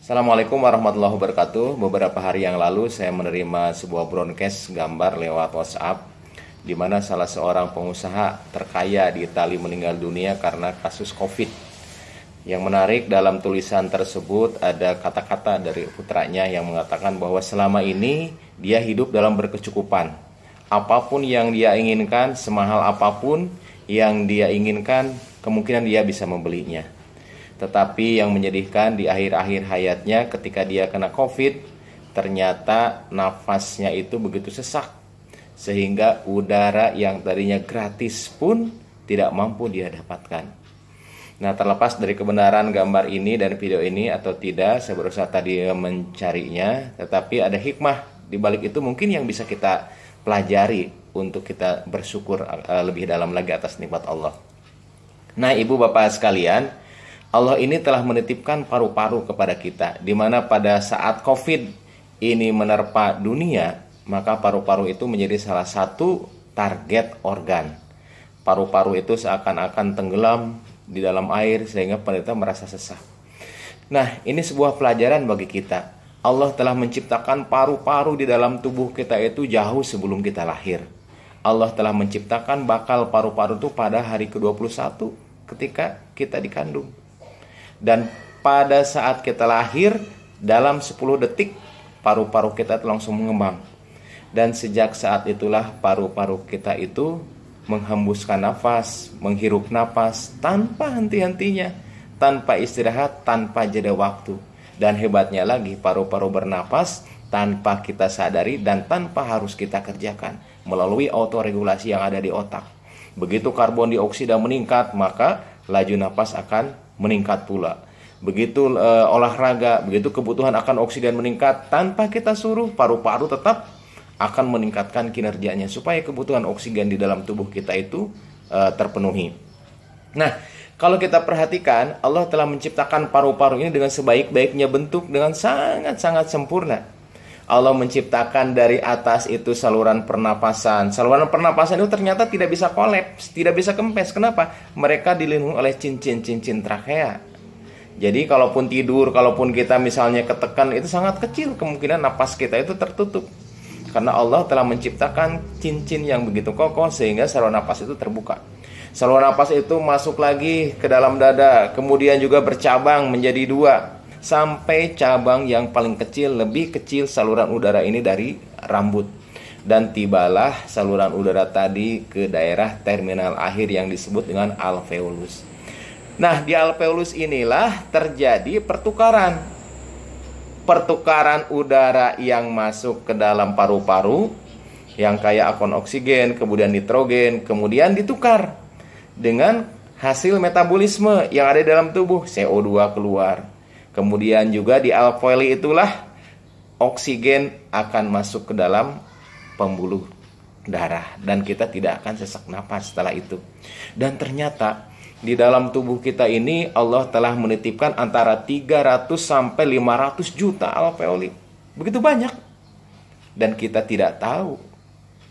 Assalamualaikum warahmatullahi wabarakatuh. Beberapa hari yang lalu saya menerima sebuah broadcast gambar lewat WhatsApp di mana salah seorang pengusaha terkaya di Italia meninggal dunia karena kasus COVID. Yang menarik dalam tulisan tersebut ada kata-kata dari putranya yang mengatakan bahwa selama ini dia hidup dalam berkecukupan. Apapun yang dia inginkan, semahal apapun yang dia inginkan, kemungkinan dia bisa membelinya. Tetapi yang menyedihkan di akhir-akhir hayatnya ketika dia kena COVID, ternyata nafasnya itu begitu sesak sehingga udara yang tadinya gratis pun tidak mampu dia dapatkan. Nah, terlepas dari kebenaran gambar ini dan video ini atau tidak, saya berusaha tadi mencarinya, tetapi ada hikmah di balik itu mungkin yang bisa kita pelajari untuk kita bersyukur lebih dalam lagi atas nikmat Allah. Nah, ibu bapak sekalian, Allah ini telah menitipkan paru-paru kepada kita, di mana pada saat COVID ini menerpa dunia, maka paru-paru itu menjadi salah satu target organ. Paru-paru itu seakan-akan tenggelam di dalam air sehingga penderita merasa sesak. Nah, ini sebuah pelajaran bagi kita. Allah telah menciptakan paru-paru di dalam tubuh kita itu jauh sebelum kita lahir. Allah telah menciptakan bakal paru-paru itu pada hari ke-21 ketika kita dikandung. Dan pada saat kita lahir, dalam 10 detik paru-paru kita itu langsung mengembang. Dan sejak saat itulah paru-paru kita itu menghembuskan nafas, menghirup nafas tanpa henti-hentinya, tanpa istirahat, tanpa jeda waktu. Dan hebatnya lagi, paru-paru bernapas tanpa kita sadari dan tanpa harus kita kerjakan melalui autoregulasi yang ada di otak. Begitu karbon dioksida meningkat, maka laju nafas akan meningkat pula. Begitu olahraga, begitu kebutuhan akan oksigen meningkat, tanpa kita suruh, paru-paru tetap akan meningkatkan kinerjanya supaya kebutuhan oksigen di dalam tubuh kita itu terpenuhi. Nah, kalau kita perhatikan, Allah telah menciptakan paru-paru ini dengan sebaik-baiknya bentuk, dengan sangat-sangat sempurna. Allah menciptakan dari atas itu saluran pernapasan. Saluran pernapasan itu ternyata tidak bisa kolaps, tidak bisa kempes. Kenapa? Mereka dilindungi oleh cincin-cincin trakea. Jadi kalaupun tidur, kalaupun kita misalnya ketekan, itu sangat kecil kemungkinan napas kita itu tertutup. Karena Allah telah menciptakan cincin yang begitu kokoh sehingga saluran napas itu terbuka. Saluran napas itu masuk lagi ke dalam dada, kemudian juga bercabang menjadi 2. Sampai cabang yang paling kecil, lebih kecil saluran udara ini dari rambut. Dan tibalah saluran udara tadi ke daerah terminal akhir yang disebut dengan alveolus. Nah, di alveolus inilah terjadi pertukaran. Pertukaran udara yang masuk ke dalam paru-paru, yang kaya akan oksigen, kemudian nitrogen, kemudian ditukar dengan hasil metabolisme yang ada di dalam tubuh, CO2 keluar. Kemudian juga di alveoli itulah oksigen akan masuk ke dalam pembuluh darah dan kita tidak akan sesak napas setelah itu. Dan ternyata di dalam tubuh kita ini Allah telah menitipkan antara 300 sampai 500 juta alveoli. Begitu banyak. Dan kita tidak tahu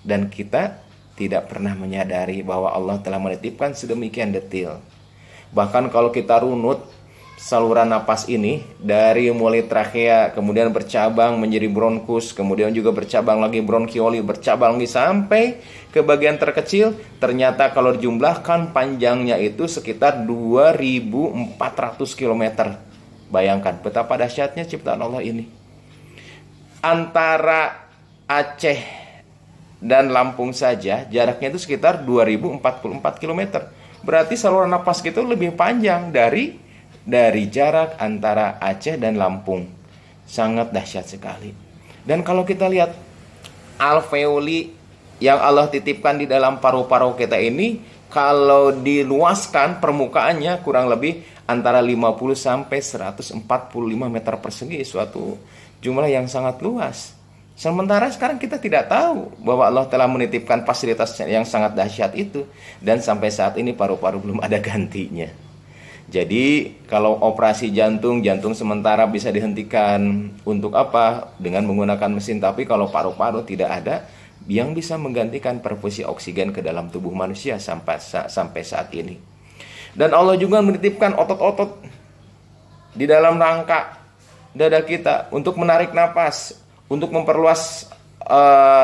dan kita tidak pernah menyadari bahwa Allah telah menitipkan sedemikian detail. Bahkan kalau kita runut saluran napas ini dari mulai trakea, kemudian bercabang menjadi bronkus, kemudian juga bercabang lagi bronkioli, bercabang lagi sampai ke bagian terkecil. Ternyata kalau dijumlahkan panjangnya itu sekitar 2400 km. Bayangkan betapa dahsyatnya ciptaan Allah ini. Antara Aceh dan Lampung saja jaraknya itu sekitar 2044 km. Berarti saluran napas kita lebih panjang dari jarak antara Aceh dan Lampung. Sangat dahsyat sekali. Dan kalau kita lihat alveoli yang Allah titipkan di dalam paru-paru kita ini, kalau diluaskan permukaannya kurang lebih antara 50 sampai 145 meter persegi, suatu jumlah yang sangat luas. Sementara sekarang kita tidak tahu bahwa Allah telah menitipkan fasilitas yang sangat dahsyat itu, dan sampai saat ini paru-paru belum ada gantinya. Jadi kalau operasi jantung sementara bisa dihentikan untuk apa? Dengan menggunakan mesin. Tapi kalau paru-paru tidak ada yang bisa menggantikan perfusi oksigen ke dalam tubuh manusia sampai saat ini. Dan Allah juga menitipkan otot-otot di dalam rangka dada kita, untuk menarik napas, untuk memperluas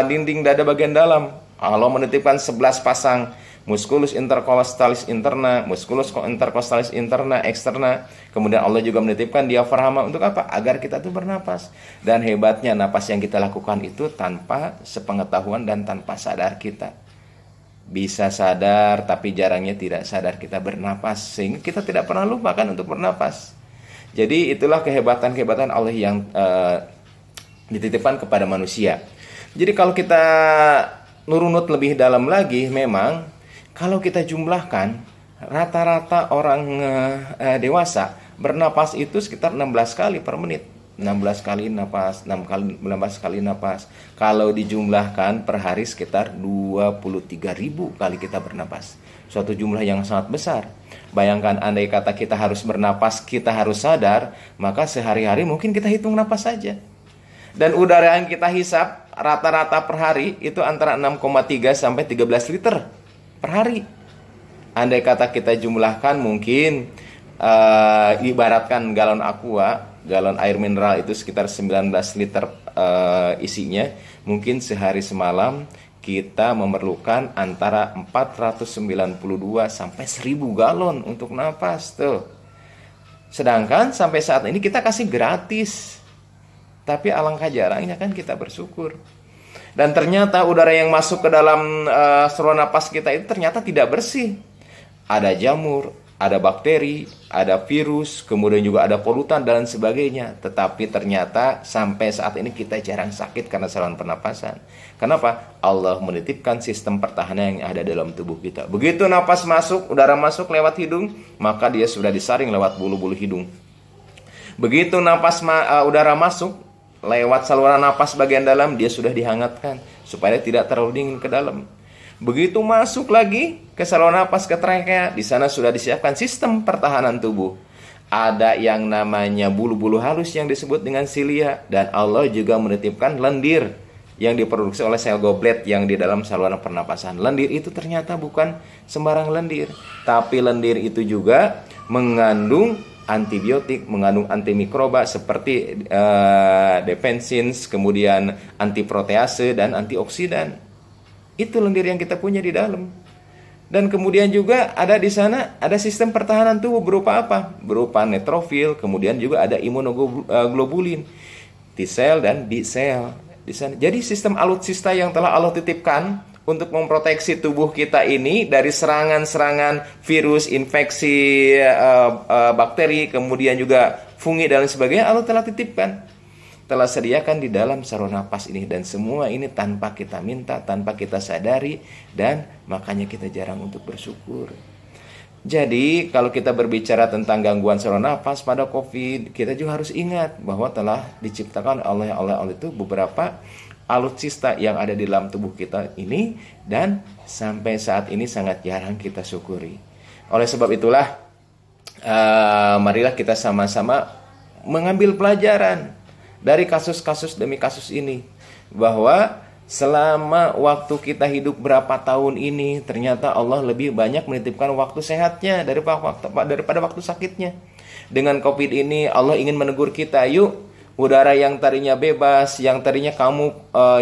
dinding dada bagian dalam. Allah menitipkan 11 pasang musculus intercostalis interna, musculus intercostalis interna, externa. Kemudian Allah juga menitipkan diafragma untuk apa? Agar kita tuh bernapas. Dan hebatnya napas yang kita lakukan itu tanpa sepengetahuan dan tanpa sadar kita. Bisa sadar tapi jarangnya tidak sadar kita bernapas, sehingga kita tidak pernah lupakan untuk bernapas. Jadi itulah kehebatan-kehebatan Allah yang dititipkan kepada manusia. Jadi kalau kita nurunut lebih dalam lagi, memang kalau kita jumlahkan rata-rata orang dewasa bernapas itu sekitar 16 kali per menit. 16 kali napas, 16 kali napas. Kalau dijumlahkan per hari sekitar 23.000 kali kita bernapas. Suatu jumlah yang sangat besar. Bayangkan andai kata kita harus bernapas, kita harus sadar, maka sehari-hari mungkin kita hitung napas saja. Dan udara yang kita hisap rata-rata per hari itu antara 6,3 sampai 13 liter per hari. Andai kata kita jumlahkan mungkin ibaratkan galon aqua, galon air mineral itu sekitar 19 liter isinya. Mungkin sehari semalam kita memerlukan antara 492 sampai 1000 galon untuk napas tuh. Sedangkan sampai saat ini kita kasih gratis. Tapi alangkah jarangnya kan kita bersyukur. Dan ternyata udara yang masuk ke dalam saluran napas kita itu ternyata tidak bersih. Ada jamur, ada bakteri, ada virus, kemudian juga ada polutan dan sebagainya. Tetapi ternyata sampai saat ini kita jarang sakit karena saluran pernapasan. Kenapa? Allah menitipkan sistem pertahanan yang ada dalam tubuh kita. Begitu napas masuk, udara masuk lewat hidung, maka dia sudah disaring lewat bulu-bulu hidung. Begitu udara masuk lewat saluran napas bagian dalam, dia sudah dihangatkan supaya tidak terlalu dingin ke dalam. Begitu masuk lagi ke saluran napas ke trakea, di sana sudah disiapkan sistem pertahanan tubuh. Ada yang namanya bulu-bulu halus yang disebut dengan silia, dan Allah juga menitipkan lendir yang diproduksi oleh sel goblet yang di dalam saluran pernapasan. Lendir itu ternyata bukan sembarang lendir, tapi lendir itu juga mengandung antibiotik, mengandung antimikroba seperti defensins, kemudian antiprotease dan antioksidan. Itu lendir yang kita punya di dalam. Dan kemudian juga ada di sana ada sistem pertahanan tubuh berupa apa? Berupa neutrofil, kemudian juga ada imunoglobulin, T sel dan B sel di sana. Jadi sistem alutsista yang telah Allah titipkan untuk memproteksi tubuh kita ini dari serangan-serangan virus, infeksi, bakteri, kemudian juga fungi dan sebagainya, Allah telah titipkan, telah sediakan di dalam saluran napas ini. Dan semua ini tanpa kita minta, tanpa kita sadari, dan makanya kita jarang untuk bersyukur. Jadi kalau kita berbicara tentang gangguan saluran napas pada COVID, kita juga harus ingat bahwa telah diciptakan oleh Allah itu beberapa alutsista yang ada di dalam tubuh kita ini, dan sampai saat ini sangat jarang kita syukuri. Oleh sebab itulah marilah kita sama-sama mengambil pelajaran dari kasus-kasus demi kasus ini, bahwa selama waktu kita hidup berapa tahun ini ternyata Allah lebih banyak menitipkan waktu sehatnya daripada waktu sakitnya. Dengan COVID ini Allah ingin menegur kita, yuk, udara yang tadinya bebas, yang tadinya kamu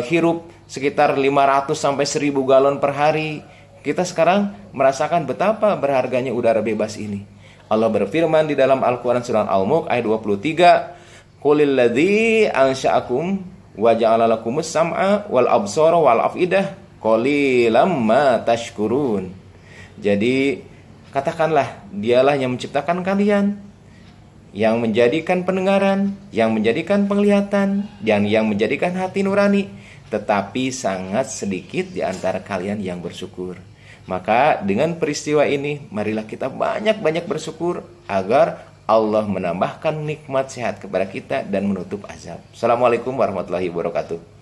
hirup sekitar 500 sampai 1000 galon per hari, kita sekarang merasakan betapa berharganya udara bebas ini. Allah berfirman di dalam Al-Quran surah Al-Mulk ayat 23, Qulil ladzi ansha'akum wa ja'ala lakumus sam'a wal absara wal afidah qalilam ma tashkurun. Jadi katakanlah, dialah yang menciptakan kalian, yang menjadikan pendengaran, yang menjadikan penglihatan, dan yang menjadikan hati nurani. Tetapi sangat sedikit di antara kalian yang bersyukur. Maka dengan peristiwa ini, marilah kita banyak-banyak bersyukur agar Allah menambahkan nikmat sehat kepada kita dan menutup azab. Assalamualaikum warahmatullahi wabarakatuh.